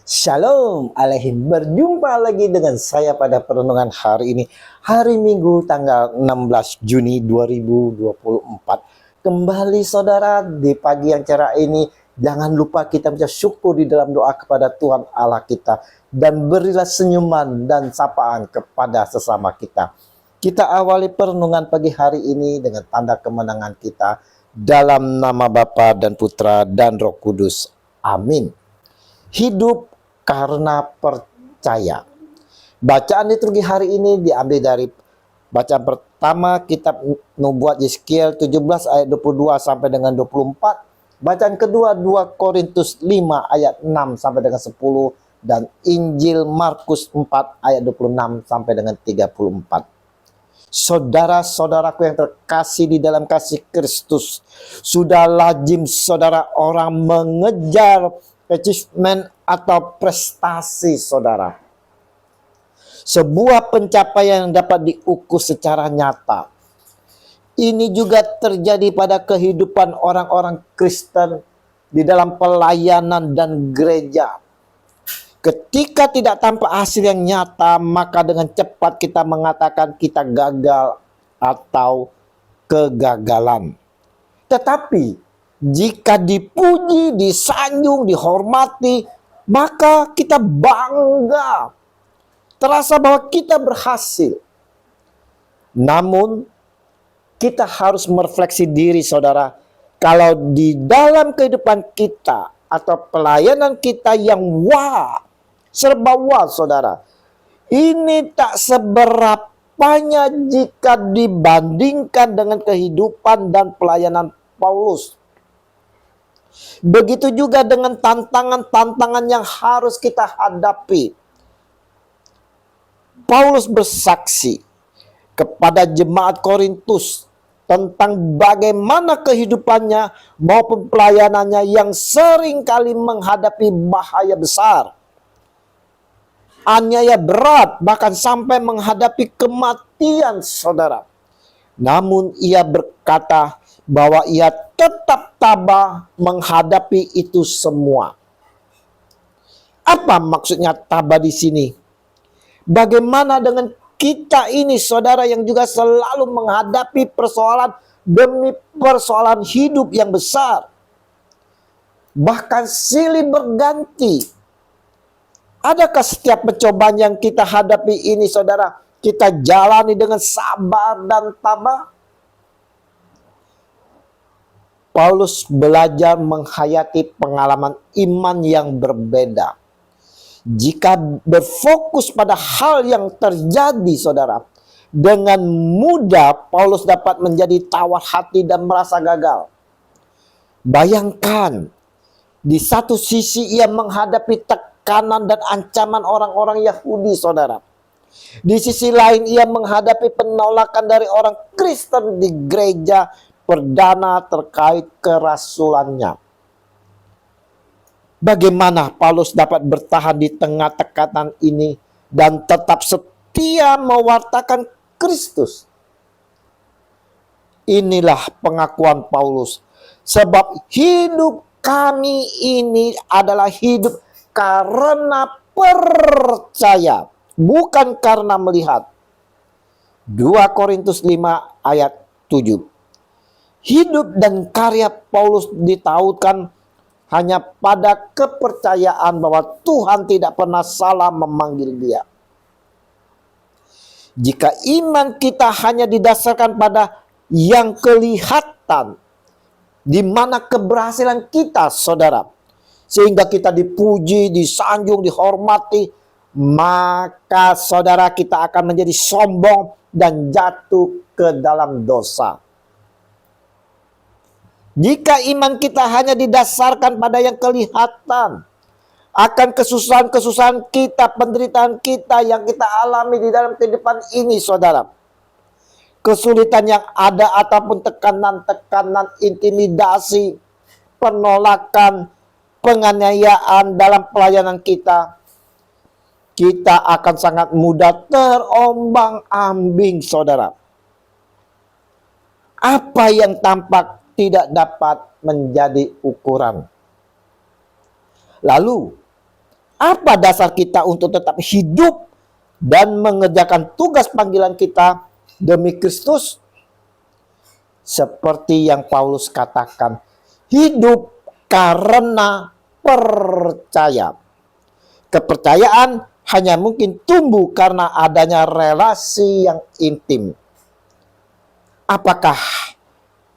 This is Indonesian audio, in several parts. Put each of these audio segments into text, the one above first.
Shalom Aleihim. Berjumpa lagi dengan saya pada perenungan hari ini, hari Minggu tanggal 16 Juni 2024. Kembali saudara, di pagi yang cerah ini jangan lupa kita mengucap syukur di dalam doa kepada Tuhan Allah kita, dan berilah senyuman dan sapaan kepada sesama kita. Kita awali perenungan pagi hari ini dengan tanda kemenangan kita dalam nama Bapa dan Putra dan Roh Kudus. Amin. Hidup karena percaya. Bacaan liturgi hari ini diambil dari bacaan pertama kitab Nubuat Yeskiel 17 ayat 22 sampai dengan 24. Bacaan kedua 2 Korintus 5 ayat 6 sampai dengan 10, dan Injil Markus 4 ayat 26 sampai dengan 34. Saudara-saudaraku yang terkasih di dalam kasih Kristus, sudah lazim saudara orang mengejar achievement atau prestasi saudara. Sebuah pencapaian yang dapat diukur secara nyata. Ini juga terjadi pada kehidupan orang-orang Kristen di dalam pelayanan dan gereja. Ketika tidak tampak hasil yang nyata, maka dengan cepat kita mengatakan kita gagal atau kegagalan. Tetapi jika dipuji, disanjung, dihormati, maka kita bangga, terasa bahwa kita berhasil. Namun kita harus merefleksi diri saudara, kalau di dalam kehidupan kita atau pelayanan kita yang serba saudara, ini tak seberapanya jika dibandingkan dengan kehidupan dan pelayanan Paulus. Begitu juga dengan tantangan-tantangan yang harus kita hadapi. Paulus bersaksi kepada jemaat Korintus tentang bagaimana kehidupannya maupun pelayanannya yang seringkali menghadapi bahaya besar, aniaya berat, bahkan sampai menghadapi kematian saudara. Namun ia berkata bahwa ia tetap tabah menghadapi itu semua. Apa maksudnya tabah di sini? Bagaimana dengan kita ini saudara yang juga selalu menghadapi persoalan demi persoalan hidup yang besar, bahkan silih berganti? Adakah setiap pencobaan yang kita hadapi ini saudara, kita jalani dengan sabar dan tabah? Paulus belajar menghayati pengalaman iman yang berbeda. Jika berfokus pada hal yang terjadi saudara, dengan mudah Paulus dapat menjadi tawar hati dan merasa gagal. Bayangkan, di satu sisi ia menghadapi tekanan dan ancaman orang-orang Yahudi saudara. Di sisi lain ia menghadapi penolakan dari orang Kristen di gereja perdana terkait kerasulannya. Bagaimana Paulus dapat bertahan di tengah tekanan ini dan tetap setia mewartakan Kristus? Inilah pengakuan Paulus. Sebab hidup kami ini adalah hidup karena percaya, bukan karena melihat. 2 Korintus 5 ayat 7. Hidup dan karya Paulus ditautkan hanya pada kepercayaan bahwa Tuhan tidak pernah salah memanggil dia. Jika iman kita hanya didasarkan pada yang kelihatan, di mana keberhasilan kita saudara, sehingga kita dipuji, disanjung, dihormati, maka saudara kita akan menjadi sombong dan jatuh ke dalam dosa. Jika iman kita hanya didasarkan pada yang kelihatan, akan kesusahan-kesusahan kita, penderitaan kita yang kita alami di dalam kehidupan ini saudara, kesulitan yang ada ataupun tekanan-tekanan, intimidasi, penolakan, penganiayaan dalam pelayanan kita, kita akan sangat mudah terombang-ambing saudara. Apa yang tampak tidak dapat menjadi ukuran. Lalu Apa dasar kita untuk tetap hidup dan mengerjakan tugas panggilan kita demi Kristus? Seperti yang Paulus katakan, hidup karena percaya. Kepercayaan hanya mungkin tumbuh karena adanya relasi yang intim. Apakah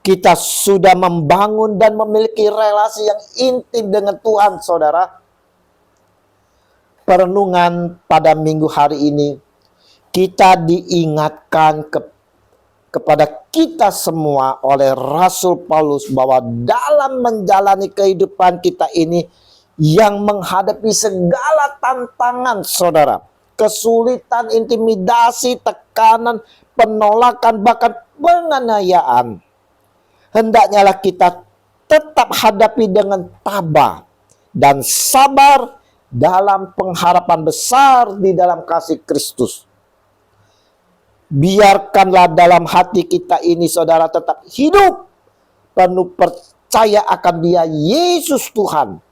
kita sudah membangun dan memiliki relasi yang intim dengan Tuhan, saudara? Perenungan pada minggu hari ini, kita diingatkan kepada kita semua oleh Rasul Paulus bahwa dalam menjalani kehidupan kita ini yang menghadapi segala tantangan, saudara, kesulitan, intimidasi, tekanan, penolakan, bahkan penganiayaan, hendaknyalah kita tetap hadapi dengan tabah dan sabar dalam pengharapan besar di dalam kasih Kristus. Biarkanlah dalam hati kita ini, saudara, tetap hidup penuh percaya akan Dia, Yesus Tuhan.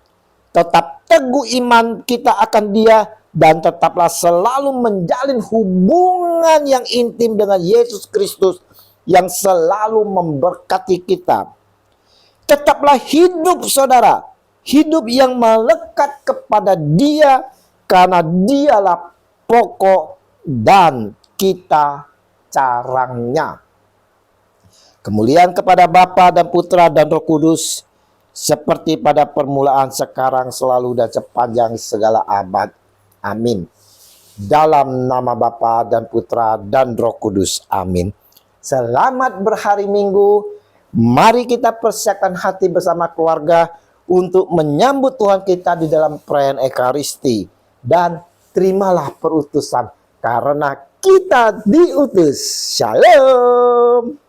Tetap teguh iman kita akan Dia, dan tetaplah selalu menjalin hubungan yang intim dengan Yesus Kristus yang selalu memberkati kita. Tetaplah hidup, saudara, hidup yang melekat kepada Dia, karena Dialah pokok dan kita carangnya. Kemuliaan kepada Bapa dan Putra dan Roh Kudus, seperti pada permulaan, sekarang, selalu, dan sepanjang segala abad. Amin. Dalam nama Bapa dan Putra dan Roh Kudus. Amin. Selamat berhari Minggu. Mari kita persiapkan hati bersama keluarga untuk menyambut Tuhan kita di dalam perayaan Ekaristi. Dan terimalah perutusan, karena kita diutus. Shalom.